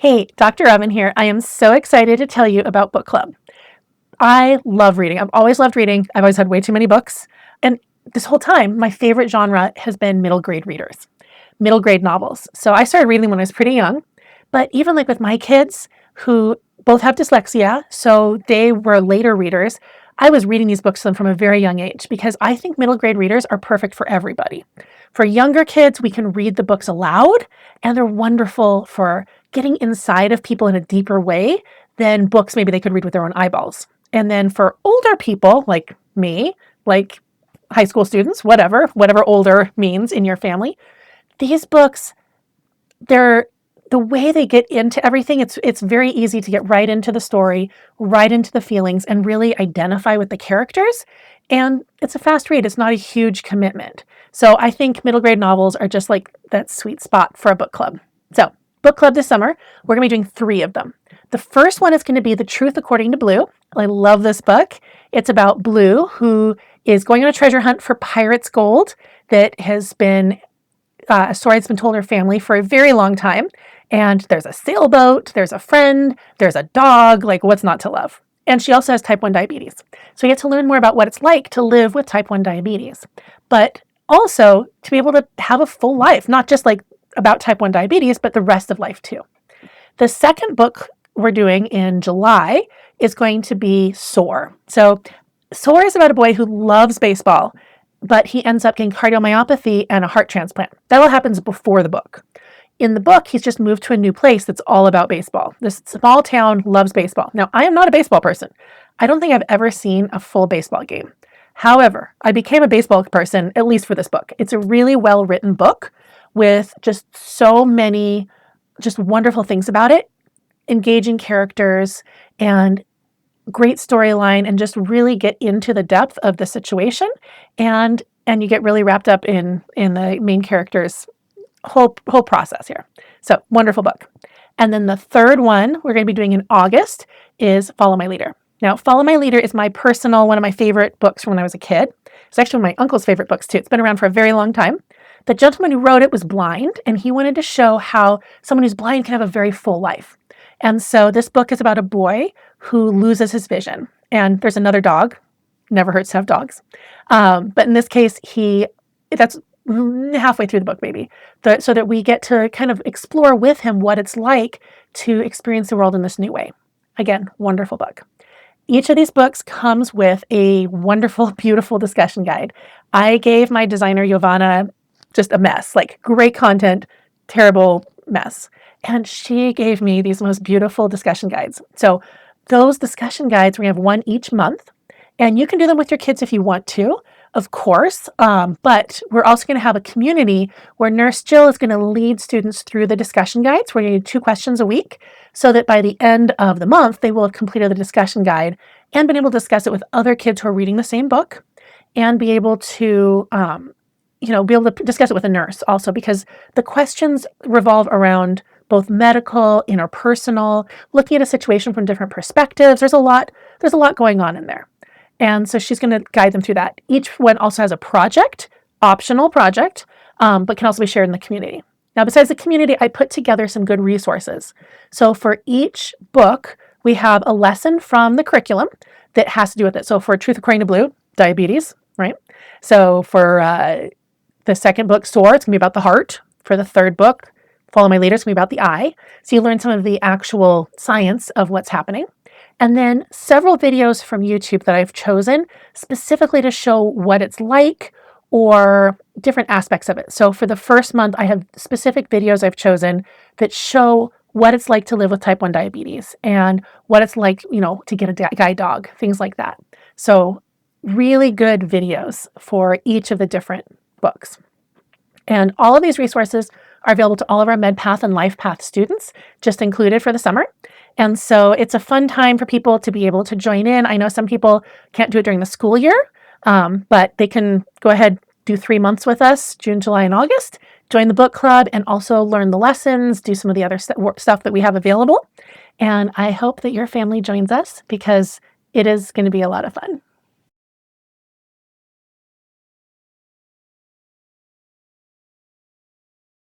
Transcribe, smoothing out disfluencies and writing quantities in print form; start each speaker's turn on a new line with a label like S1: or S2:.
S1: Hey, Dr. Oven here. I am so excited to tell you about book club. I love reading. I've always loved reading. I've always had way too many books. And this whole time, my favorite genre has been middle grade readers, middle grade novels. So I started reading when I was pretty young. But even like with my kids who both have dyslexia, so they were later readers, I was reading these books to them from a very young age because I think middle grade readers are perfect for everybody. For younger kids, we can read the books aloud, and they're wonderful for getting inside of people in a deeper way than books maybe they could read with their own eyeballs. And then for older people like me, like high school students, whatever older means in your family, these books, they're the way they get into everything, it's very easy to get right into the story, right into the feelings, and really identify with the characters. And it's a fast read. It's not a huge commitment. So I think middle grade novels are just like that sweet spot for a book club. So book club this summer, we're going to be doing 3 of them. The first one is going to be The Truth According to Blue. I love this book. It's about Blue, who is going on a treasure hunt for pirate's gold that has been a story that's been told her family for a very long time. And there's a sailboat, there's a friend, there's a dog, like what's not to love? And she also has type 1 diabetes. So you get to learn more about what it's like to live with type 1 diabetes, but also to be able to have a full life, not just like about type 1 diabetes, but the rest of life too. The second book we're doing in July is going to be Soar. So Soar is about a boy who loves baseball, but he ends up getting cardiomyopathy and a heart transplant. That all happens before the book. In the book, he's just moved to a new place that's all about baseball. This small town loves baseball. Now, I am not a baseball person. I don't think I've ever seen a full baseball game. However, I became a baseball person, at least for this book. It's a really well-written book with just so many just wonderful things about it, engaging characters and great storyline, and just really get into the depth of the situation, and you get really wrapped up in the main character's whole process here. So wonderful book. And then the third one we're going to be doing in August is Follow My Leader. Now, Follow My Leader is my personal, one of my favorite books from when I was a kid. It's actually one of my uncle's favorite books too. It's been around for a very long time. The gentleman who wrote it was blind, and he wanted to show how someone who's blind can have a very full life. And so this book is about a boy who loses his vision. And there's another dog. Never hurts to have dogs. But in this case, that's halfway through the book maybe, so that we get to kind of explore with him what it's like to experience the world in this new way. Again, wonderful book. Each of these books comes with a wonderful, beautiful discussion guide. I gave my designer, Giovanna, just a mess, like great content, terrible mess. And she gave me these most beautiful discussion guides. So those discussion guides, we have one each month, and you can do them with your kids if you want to, of course, but we're also going to have a community where Nurse Jill is going to lead students through the discussion guides. We're going to do 2 questions a week so that by the end of the month, they will have completed the discussion guide and been able to discuss it with other kids who are reading the same book, and be able to discuss it with a nurse also, because the questions revolve around both medical, interpersonal, looking at a situation from different perspectives. There's a lot going on in there. And so she's going to guide them through that. Each one also has a project, optional project, but can also be shared in the community. Now, besides the community, I put together some good resources. So for each book, we have a lesson from the curriculum that has to do with it. So for Truth According to Blue, diabetes, right? So for the second book, Soar, it's going to be about the heart. For the third book, Follow My Leader, it's going to be about the eye. So you learn some of the actual science of what's happening. And then several videos from YouTube that I've chosen specifically to show what it's like or different aspects of it. So for the first month, I have specific videos I've chosen that show what it's like to live with type 1 diabetes and what it's like, to get a guide dog, things like that. So really good videos for each of the different books. And all of these resources are available to all of our MedPath and LifePath students, just included for the summer. And so it's a fun time for people to be able to join in. I know some people can't do it during the school year, but they can go ahead, do 3 months with us, June, July, and August, join the book club, and also learn the lessons, do some of the other stuff that we have available. And I hope that your family joins us because it is going to be a lot of fun.